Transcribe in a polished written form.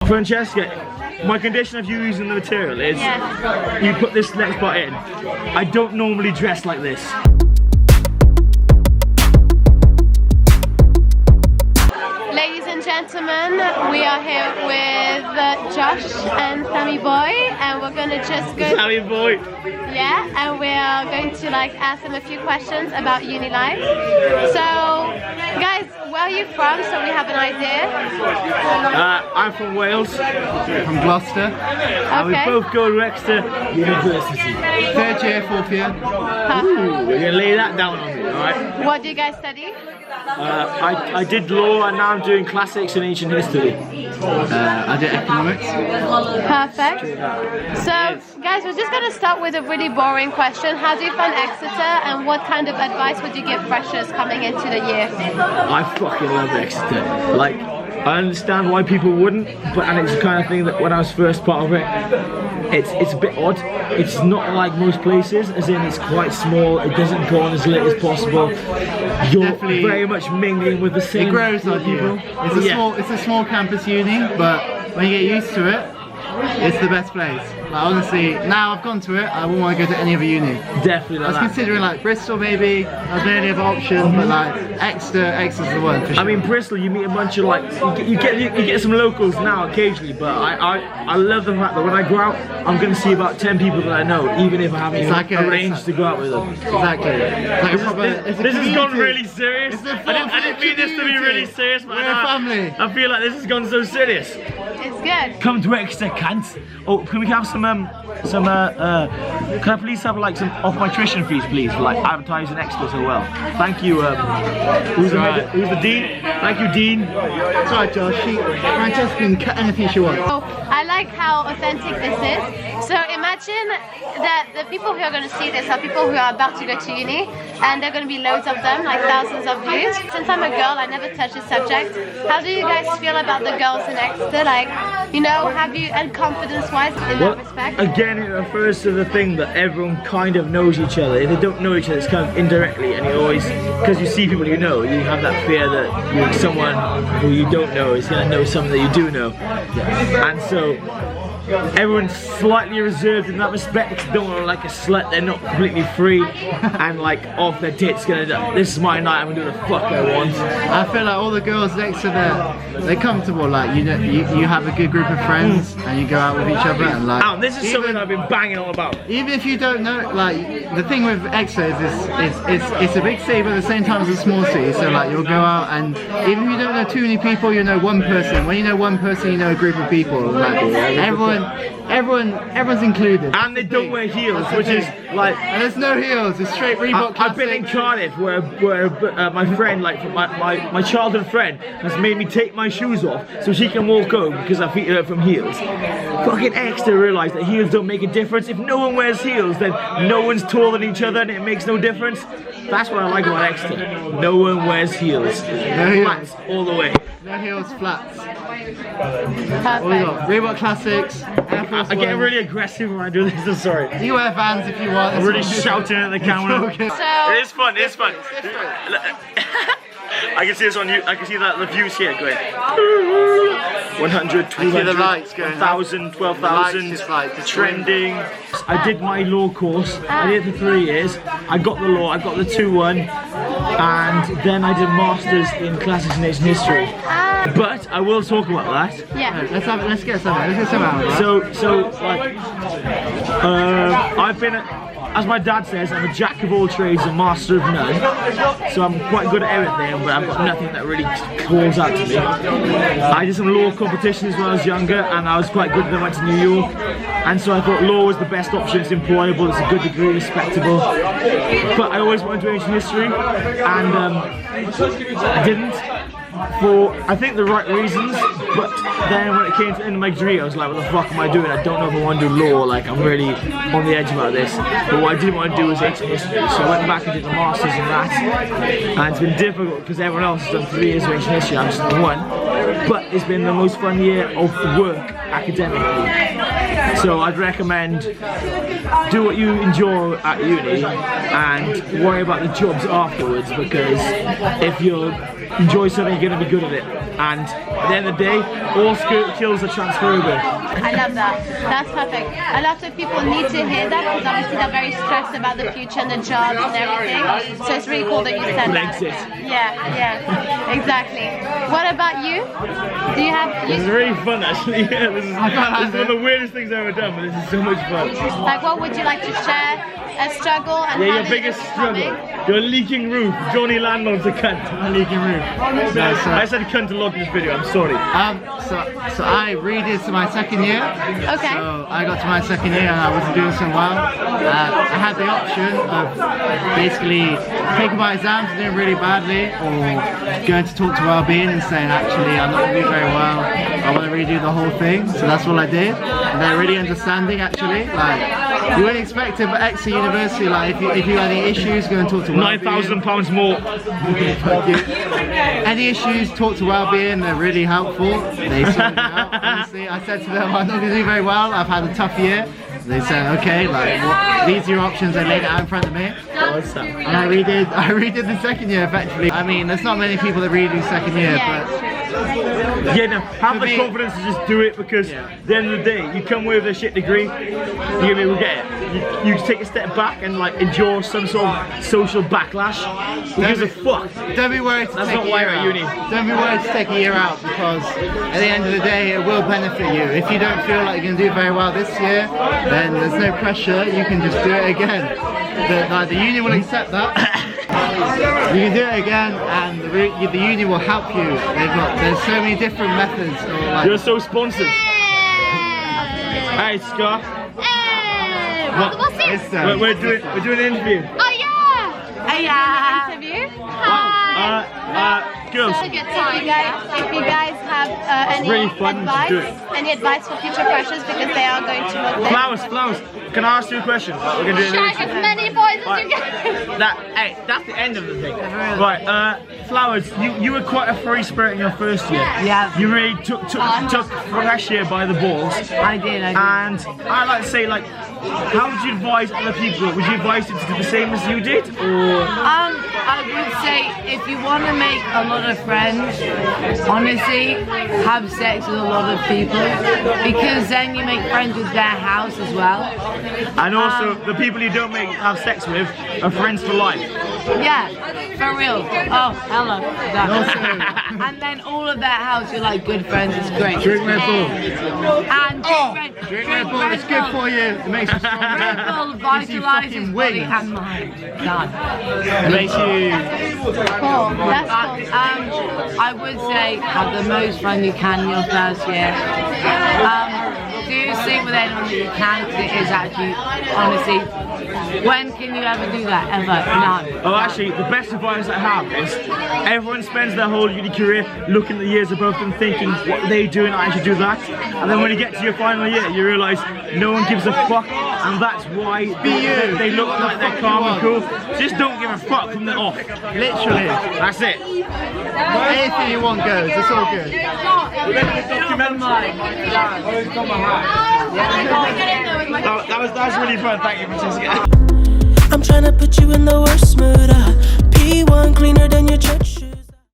Francesca, my condition of you using the material is you put this next part in. I don't normally dress like this. Ladies and gentlemen, we are here with Josh and Sammy Boy, and we're gonna just go. Sammy Boy. Yeah, and we are going to like ask them a few questions about Uni Life. So, guys, where are you from? So we have an idea. I'm from Wales. From Gloucester. And we both go to Exeter University. 3rd year, 4th year. Ooh, we're gonna lay that down on me, alright? What do you guys study? I did law and now I'm doing classics and ancient history. I did economics. Perfect. So, guys, we're just going to start with a really boring question. How do you find Exeter, and what kind of advice would you give freshers coming into the year? I fucking love Exeter. Like, I understand why people wouldn't, and it's the kind of thing that when I was first part of it, it's a bit odd. It's not like most places, as in it's quite small, it doesn't go on as late as possible. You're Definitely very much mingling with the same It grows on people. you. It's a small campus uni, but when you get used to it, it's the best place. Like, honestly, now I've gone to it, I wouldn't want to go to any other uni. Definitely like I was considering like Bristol maybe, as the only other option, but like Exeter's the one for sure. I mean, Bristol, you meet a bunch of like, you get some locals now occasionally, but I love the fact that when I go out, I'm going to see about 10 people that I know, even if I haven't arranged to go out with them. Exactly. This has gone really serious. It's a I didn't mean this to be really serious, but we're a family. I feel like this has gone so serious. It's good. Come to Exeter, cunts. Oh, can we have some can I please have like some off my tuition fees, please, for like advertising Exeter so well. Thank you. Who's the dean? Thank you, dean. Sorry, Josh. Francesca can cut anything she wants. So, I like how authentic this is. So imagine that the people who are going to see this are people who are about to go to uni, and there are going to be loads of them, like thousands of views. Since I'm a girl, I never touch this subject. How do you guys feel about the girls in Exeter? Like, you know, have you, and confidence-wise in that respect? Again, it refers to the thing that everyone kind of knows each other. If they don't know each other, it's kind of indirectly, and you always, because you see people you know, you have that fear that someone who you don't know is going to know something that you do know. And so, everyone's slightly reserved in that respect. They don't want to like a slut, they're not completely free and like off their tits gonna this is my night, I'm gonna do the fuck I want. I feel like all the girls next to they're comfortable, like you know you have a good group of friends and you go out with each other and like this is something I've been banging on about. Even if you don't know, like the thing with Exeter is it's a big city but at the same time it's a small city, so like you'll go out and even if you don't know too many people, you know one person. When you know one person, you know a group of people. Like everyone's included. And they don't wear heels, which is like, and there's no heels, it's straight Reebok classic. I've been in Cardiff where my friend, like my childhood friend, has made me take my shoes off so she can walk home because her feet hurt from heels. Fucking Exeter realised that heels don't make a difference. If no one wears heels, then no one's taller than each other and it makes no difference. That's what I like about Exeter. No one wears heels. Flats all the way. No heels, flats. Perfect. What we got? Reebok classics. I get really aggressive when I do this, I'm sorry. You wear Vans if you want. I'm really shouting at the camera. So, It is fun, it's fun. I can see this on you. I can see that the views here going 100, 200, the lights going 1,000, 12,000, trending. I did my law course. I did it for 3 years. I got the law. I got the 2-1, and then I did masters in classics and ancient history. But I will talk about that. yeah. Let's get some out of that. So like, I've been. As my dad says, I'm a jack of all trades and master of none. So I'm quite good at everything, but I've got nothing that really calls out to me. I did some law competitions when I was younger, and I was quite good when I went to New York. And so I thought law was the best option. It's employable, it's a good degree, respectable. But I always wanted to do ancient history, and I didn't. For I think the right reasons, but then when it came to the end of my degree, I was like, what the fuck am I doing? I don't know if I want to do law, like I'm really on the edge about this. But what I didn't want to do was ancient history, so I went back and did the masters in that. And it's been difficult because everyone else has done 3 years of ancient history, I'm just done 1. But it's been the most fun year of work academically. So I'd recommend do what you enjoy at uni and worry about the jobs afterwards, because if you enjoy something, you're going to be good at it. And at the end of the day, all skills are transferable. I love that. That's perfect. A lot of people need to hear that because obviously they're very stressed about the future and the jobs and everything. So it's really cool that you said that. Exit. Yeah, exactly. What about you? Do you have... This is really fun actually. Yeah, this is one of the weirdest things I've ever done, but this is so much fun. Like, what would you like to share? A struggle and yeah, how your biggest struggle. Your leaking roof. Johnny Landlord's a cunt. A leaking roof. No, I said cunt a lot in this video, I'm sorry. So I redid to my second year. Okay. So I got to my second year and I wasn't doing so well. I had the option of basically taking my exams and doing really badly, or going to talk to Wellbeing and saying, actually, I'm not doing very well. I want to redo the whole thing. So that's what I did. And they're really understanding actually. Like, you wouldn't expect it, but Exeter University, like if you had any issues, go and talk to Wellbeing. £9,000 more. Any issues, talk to Wellbeing, they're really helpful. They sorted it out, honestly. I said to them, I'm not going to do very well, I've had a tough year. They said, okay, like, these are your options, they laid it out in front of me. And I redid the second year effectively. I mean, there's not many people that redo second year, but... Yeah, no, have the confidence to just do it, because at the end of the day, you come with a shit degree, we'll get it. You take a step back and like endure some sort of social backlash. Who gives a fuck? Don't be worried to That's take not a why year you're at out. uni. Don't be worried to take a year out, because at the end of the day, it will benefit you. If you don't feel like you're going to do very well this year, then there's no pressure, you can just do it again. The uni will accept that. You can do it again, and the uni will help you. There's so many different methods. Like, you're so sponsored. Hey, Scott. Hey, what's this? We're doing an interview. Oh yeah. Hey, yeah. Interview. Hi. Girls. If you guys have any advice for future freshers, because they are going to look there. Flowers, can I ask you a question? We're going to do Shag as many boys as you can. That's the end of the thing. Right, Flowers, you were quite a free spirit in your first year. Yeah. You really took fresh year by the balls. I did. And I'd like to say, like, how would you advise other people? Would you advise them to do the same as you did, or? I would say if you want to make a lot of friends, honestly, have sex with a lot of people, because then you make friends with their house as well. And also, the people you don't have sex with are friends for life. Yeah, for real. Oh, hello. And then all of that house, you're like good friends. It's great. Drink Red Bull. And drink Red Bull. It's good for you. It makes you stronger. Red Bull vitalizes body and mind. Done. It makes you. Cool. That's cool. I would say have the most fun you can in your first year. Do sleep with anyone that you can, because it is actually, honestly, when can you ever do that? Ever? No. Oh, actually, the best advice I have is everyone spends their whole uni career looking at the years above them, thinking what they doing, I should do that. And then when you get to your final year, you realise no one gives a fuck, and that's why they look like they're calm and cool. Just don't give a fuck from the off. Literally. That's it. Anything you want goes. It's all good. That was really fun. Thank you, Francesca. I'm trying to put you in the worst mood. P1 cleaner than your church.